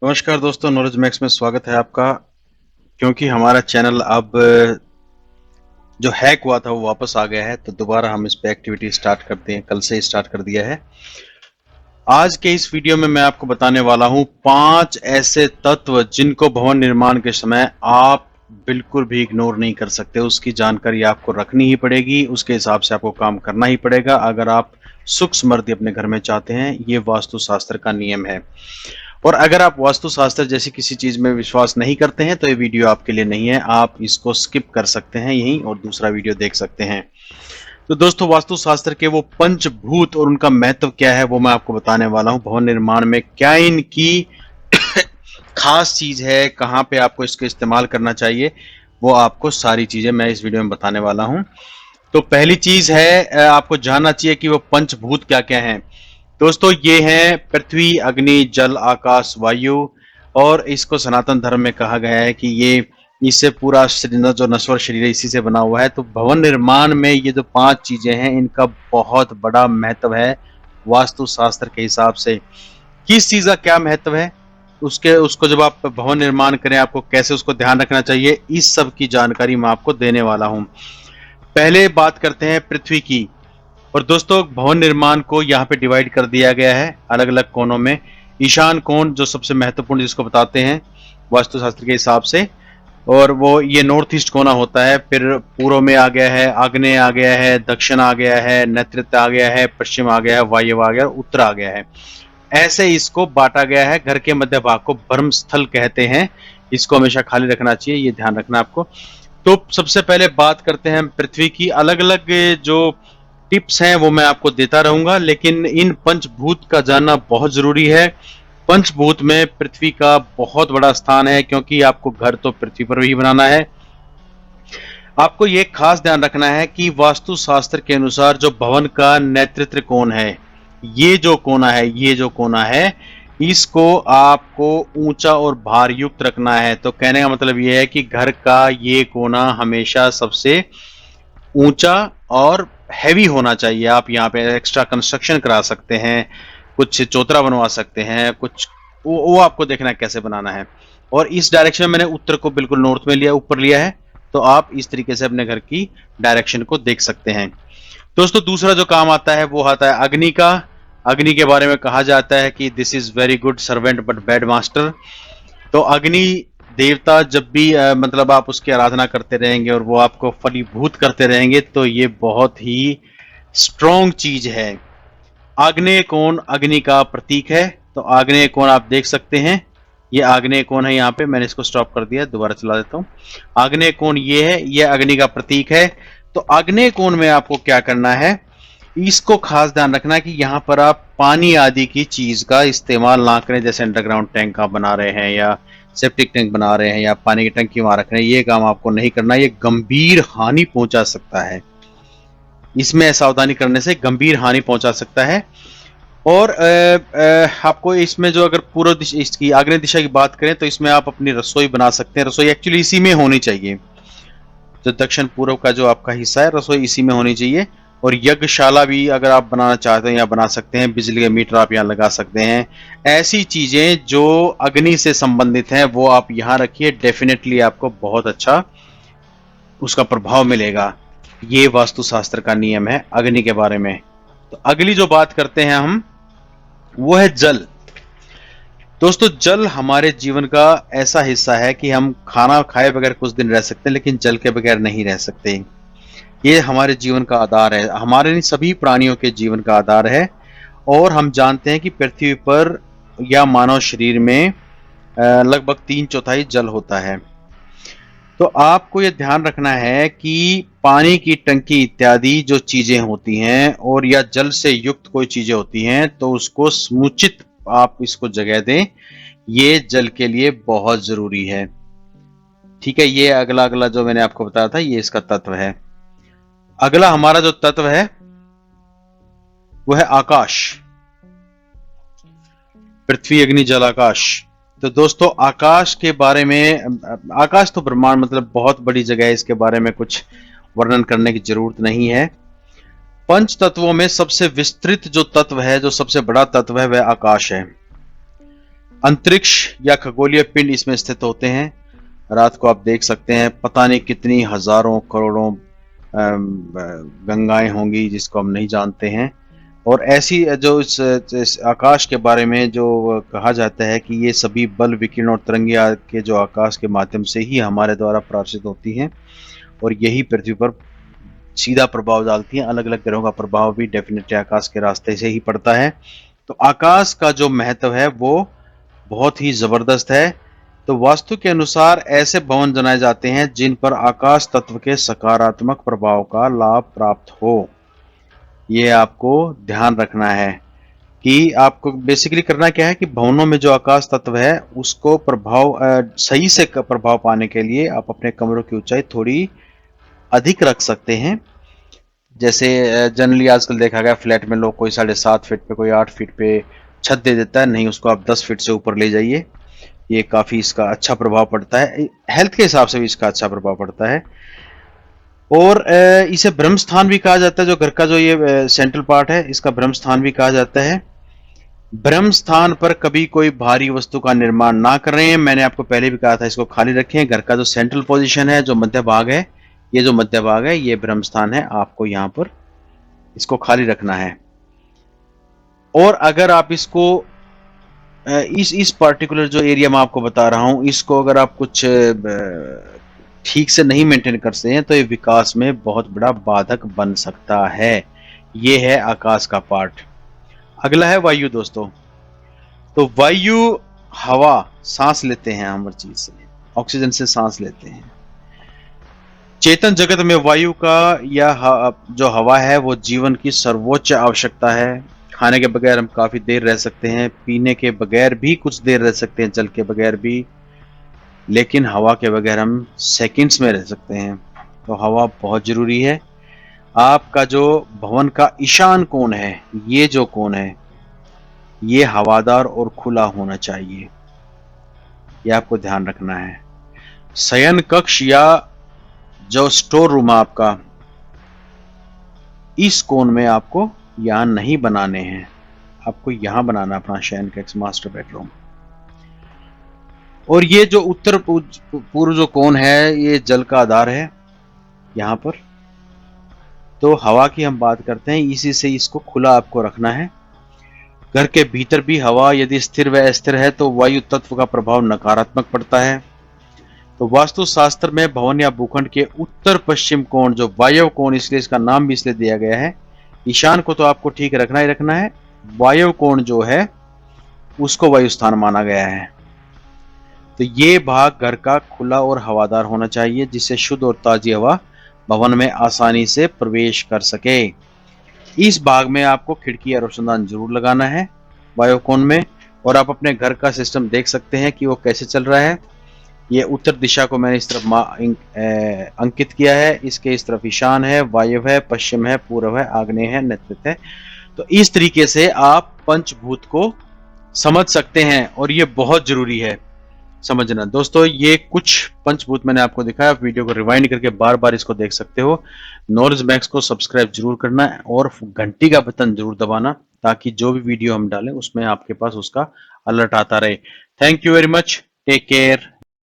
नमस्कार दोस्तों, knowledge max में स्वागत है आपका। क्योंकि हमारा चैनल अब जो हैक हुआ था वो वापस आ गया है, तो दोबारा हम इस पे एक्टिविटी स्टार्ट करते हैं। कल से स्टार्ट कर दिया है। आज के इस वीडियो में मैं आपको बताने वाला हूं 5 ऐसे तत्व जिनको भवन निर्माण के समय आप बिल्कुल भी इग्नोर नहीं कर सकते। उसकी जानकारी आपको रखनी ही पड़ेगी, उसके हिसाब से आपको काम करना ही पड़ेगा अगर आप सुख समृद्धि अपने घर में चाहते हैं। ये वास्तुशास्त्र का नियम है। और अगर आप वास्तुशास्त्र जैसी किसी चीज में विश्वास नहीं करते हैं तो ये वीडियो आपके लिए नहीं है। आप इसको स्किप कर सकते हैं यहीं और दूसरा वीडियो देख सकते हैं। तो दोस्तों, वास्तुशास्त्र के वो पंचभूत और उनका महत्व क्या है वो मैं आपको बताने वाला हूं। भवन निर्माण में क्या इनकी खास चीज है, कहां पे आपको इसको इस्तेमाल करना चाहिए, वो आपको सारी चीजें मैं इस वीडियो में बताने वाला हूं। तो पहली चीज है, आपको जानना चाहिए कि वो पंचभूत क्या क्या हैं। दोस्तों, ये हैं पृथ्वी, अग्नि, जल, आकाश, वायु। और इसको सनातन धर्म में कहा गया है कि ये इससे पूरा शरीर, जो नश्वर शरीर है, इसी से बना हुआ है। तो भवन निर्माण में ये जो 5 चीजें हैं, इनका बहुत बड़ा महत्व है वास्तुशास्त्र के हिसाब से। किस चीज का क्या महत्व है, उसको जब आप भवन निर्माण करें आपको कैसे उसको ध्यान रखना चाहिए, इस सब की जानकारी मैं आपको देने वाला हूं। पहले बात करते हैं पृथ्वी की। और दोस्तों, भवन निर्माण को यहाँ पे डिवाइड कर दिया गया है अलग अलग कोनों में। ईशान कोण जो सबसे महत्वपूर्ण, जिसको बताते हैं वास्तुशास्त्र के हिसाब से, और वो ये नॉर्थ ईस्ट कोना होता है। फिर पूर्व में आ गया है, आग्नेय आ गया है, दक्षिण आ गया है, नैऋत्य आ गया है, पश्चिम आ गया है, वायव्य आ गया है, उत्तर आ गया है। ऐसे इसको बांटा गया है। घर के मध्य भाग को ब्रह्म स्थल कहते हैं। इसको हमेशा खाली रखना चाहिए, ये ध्यान रखना आपको। तो सबसे पहले बात करते हैं पृथ्वी की। अलग अलग जो टिप्स हैं वो मैं आपको देता रहूंगा, लेकिन इन पंचभूत का जानना बहुत जरूरी है। पंचभूत में पृथ्वी का बहुत बड़ा स्थान है, क्योंकि आपको घर तो पृथ्वी पर ही बनाना है। आपको ये खास ध्यान रखना है कि वास्तुशास्त्र के अनुसार जो भवन का नेतृत्व कोण है, ये जो कोना है, इसको आपको ऊंचा और भार युक्त रखना है। तो कहने का मतलब ये है कि घर का ये कोना हमेशा सबसे ऊंचा और हैवी होना चाहिए। आप यहाँ पे एक्स्ट्रा कंस्ट्रक्शन करा सकते हैं, कुछ चौतरा बनवा सकते हैं, कुछ वो आपको देखना है कैसे बनाना है। और इस डायरेक्शन में मैंने उत्तर को बिल्कुल नॉर्थ में लिया, ऊपर लिया है। तो आप इस तरीके से अपने घर की डायरेक्शन को देख सकते हैं। दोस्तों, दूसरा जो काम आता है वो आता है अग्नि का। अग्नि के बारे में कहा जाता है कि this is very good servant but bad master. तो अग्नि देवता जब भी मतलब आप उसकी आराधना करते रहेंगे और वो आपको फलीभूत करते रहेंगे, तो ये बहुत ही स्ट्रॉन्ग चीज है। आग्नेय कोण अग्नि का प्रतीक है। तो आग्नेय कोण आप देख सकते हैं, ये आग्नेय कोण है। यहाँ पे मैंने इसको स्टॉप कर दिया, दोबारा चला देता हूँ। आग्नेय कोण ये है, ये अग्नि का प्रतीक है। तो आग्नेय कोण में आपको क्या करना है, इसको खास ध्यान रखना है कि यहाँ पर आप पानी आदि की चीज का इस्तेमाल ना करें। जैसे अंडरग्राउंड टैंक आप बना रहे हैं, या सेप्टिक टैंक बना रहे हैं, या पानी की टंकी वहां रख रहे हैं, ये काम आपको नहीं करना। ये गंभीर हानि पहुंचा सकता है। इसमें सावधानी करने से गंभीर हानि पहुंचा सकता है। और आपको इसमें जो अगर पूर्व दिशा, इसकी आग्नेय दिशा की बात करें, तो इसमें आप अपनी रसोई बना सकते हैं। रसोई एक्चुअली इसी में होनी चाहिए। जो दक्षिण पूर्व का जो आपका हिस्सा है, रसोई इसी में होनी चाहिए। और यज्ञशाला भी अगर आप बनाना चाहते हैं यहाँ बना सकते हैं। बिजली के मीटर आप यहाँ लगा सकते हैं। ऐसी चीजें जो अग्नि से संबंधित हैं वो आप यहाँ रखिए। डेफिनेटली आपको बहुत अच्छा उसका प्रभाव मिलेगा। ये वास्तुशास्त्र का नियम है अग्नि के बारे में। तो अगली जो बात करते हैं हम, वो है जल। दोस्तों, जल हमारे जीवन का ऐसा हिस्सा है कि हम खाना खाए बगैर कुछ दिन रह सकते हैं, लेकिन जल के बगैर नहीं रह सकते। ये हमारे जीवन का आधार है, हमारे नहीं सभी प्राणियों के जीवन का आधार है। और हम जानते हैं कि पृथ्वी पर या मानव शरीर में लगभग 3/4 जल होता है। तो आपको ये ध्यान रखना है कि पानी की टंकी इत्यादि जो चीजें होती हैं, और या जल से युक्त कोई चीजें होती हैं, तो उसको समुचित आप इसको जगह दें। ये जल के लिए बहुत जरूरी है। ठीक है, ये अगला अगला जो मैंने आपको बताया था, ये इसका तत्व है। अगला हमारा जो तत्व है वो है आकाश। पृथ्वी, अग्नि, जल, आकाश। तो दोस्तों, आकाश के बारे में, आकाश तो ब्रह्मांड मतलब बहुत बड़ी जगह है, इसके बारे में कुछ वर्णन करने की जरूरत नहीं है। पंच तत्वों में सबसे विस्तृत जो तत्व है, जो सबसे बड़ा तत्व है, वह आकाश है। अंतरिक्ष या खगोलीय पिंड इसमें स्थित होते हैं। रात को आप देख सकते हैं पता नहीं कितनी हजारों करोड़ों गंगाएं होंगी जिसको हम नहीं जानते हैं। और ऐसी जो इस आकाश के बारे में जो कहा जाता है कि ये सभी बल विकिरण और तरंगे के जो आकाश के माध्यम से ही हमारे द्वारा प्रकाशित होती हैं और यही पृथ्वी पर सीधा प्रभाव डालती हैं। अलग अलग ग्रहों का प्रभाव भी डेफिनेटली आकाश के रास्ते से ही पड़ता है। तो आकाश का जो महत्व है वो बहुत ही जबरदस्त है। तो वास्तु के अनुसार ऐसे भवन बनाए जाते हैं जिन पर आकाश तत्व के सकारात्मक प्रभाव का लाभ प्राप्त हो। ये आपको ध्यान रखना है कि आपको बेसिकली करना क्या है कि भवनों में जो आकाश तत्व है उसको प्रभाव सही से प्रभाव पाने के लिए आप अपने कमरों की ऊंचाई थोड़ी अधिक रख सकते हैं। जैसे जनरली आजकल देखा गया फ्लैट में लोग कोई 7.5 फीट पे, कोई 8 फीट पे छत दे देता है। नहीं, उसको आप 10 फीट से ऊपर ले जाइए। ये काफी इसका अच्छा प्रभाव पड़ता है, हेल्थ के हिसाब से भी इसका अच्छा प्रभाव पड़ता है। और इसे ब्रह्म स्थान भी कहा जाता है। जो घर का जो ये सेंट्रल पार्ट है इसका ब्रह्म स्थान भी कहा जाता है। ब्रह्म स्थान पर कभी कोई भारी वस्तु का निर्माण ना करें। मैंने आपको पहले भी कहा था इसको खाली रखें। घर का जो सेंट्रल पोजीशन है, जो मध्य भाग है, ये जो मध्य भाग है ये ब्रह्म स्थान है। आपको यहाँ पर इसको खाली रखना है। और अगर आप इसको इस पर्टिकुलर जो एरिया में आपको बता रहा हूं, इसको अगर आप कुछ ठीक से नहीं मेंटेन करते हैं तो ये विकास में बहुत बड़ा बाधक बन सकता है। ये है आकाश का पार्ट। अगला है वायु दोस्तों। तो वायु हवा सांस लेते हैं हम हर चीज से, ऑक्सीजन से सांस लेते हैं। चेतन जगत में वायु का या जो हवा है वो जीवन की सर्वोच्च आवश्यकता है। खाने के बगैर हम काफी देर रह सकते हैं, पीने के बगैर भी कुछ देर रह सकते हैं, जल के बगैर भी, लेकिन हवा के बगैर हम सेकंड्स में रह सकते हैं। तो हवा बहुत जरूरी है। आपका जो भवन का ईशान कोण है, ये जो कोण है ये हवादार और खुला होना चाहिए। ये आपको ध्यान रखना है। शयन कक्ष या जो स्टोर रूम आपका, इस कोण में आपको यहां नहीं बनाने हैं। आपको यहां बनाना अपना शयन कक्ष, मास्टर बेडरूम। और ये जो उत्तर पूर्व जो कोण है ये जल का आधार है यहां पर। तो हवा की हम बात करते हैं, इसी से इसको खुला आपको रखना है। घर के भीतर भी हवा यदि स्थिर व अस्थिर है तो वायु तत्व का प्रभाव नकारात्मक पड़ता है। तो वास्तु शास्त्र में भवन या भूखंड के उत्तर पश्चिम कोण, जो वायव्य कोण, इसलिए इसका नाम भी इसलिए दिया गया है। ईशान को तो आपको ठीक रखना ही रखना है, वायव्य कोण जो है उसको वायु स्थान माना गया है। तो ये भाग घर का खुला और हवादार होना चाहिए जिससे शुद्ध और ताजी हवा भवन में आसानी से प्रवेश कर सके। इस भाग में आपको खिड़की या रोशनदान जरूर लगाना है वायु कोण में। और आप अपने घर का सिस्टम देख सकते हैं कि वो कैसे चल रहा है। ये उत्तर दिशा को मैंने इस तरफ अंकित किया है। इसके इस तरफ ईशान है, वायव्य है, पश्चिम है, पूर्व है, आग्नेय है, नैऋत्य है। तो इस तरीके से आप पंचभूत को समझ सकते हैं और ये बहुत जरूरी है समझना। दोस्तों ये कुछ पंचभूत मैंने आपको दिखाया। आप वीडियो को रिवाइंड करके बार बार इसको देख सकते हो। नॉलेज मैक्स को सब्सक्राइब जरूर करना है और घंटी का बटन जरूर दबाना ताकि जो भी वीडियो हम डालें उसमें आपके पास उसका अलर्ट आता रहे। Thank you very much, take care.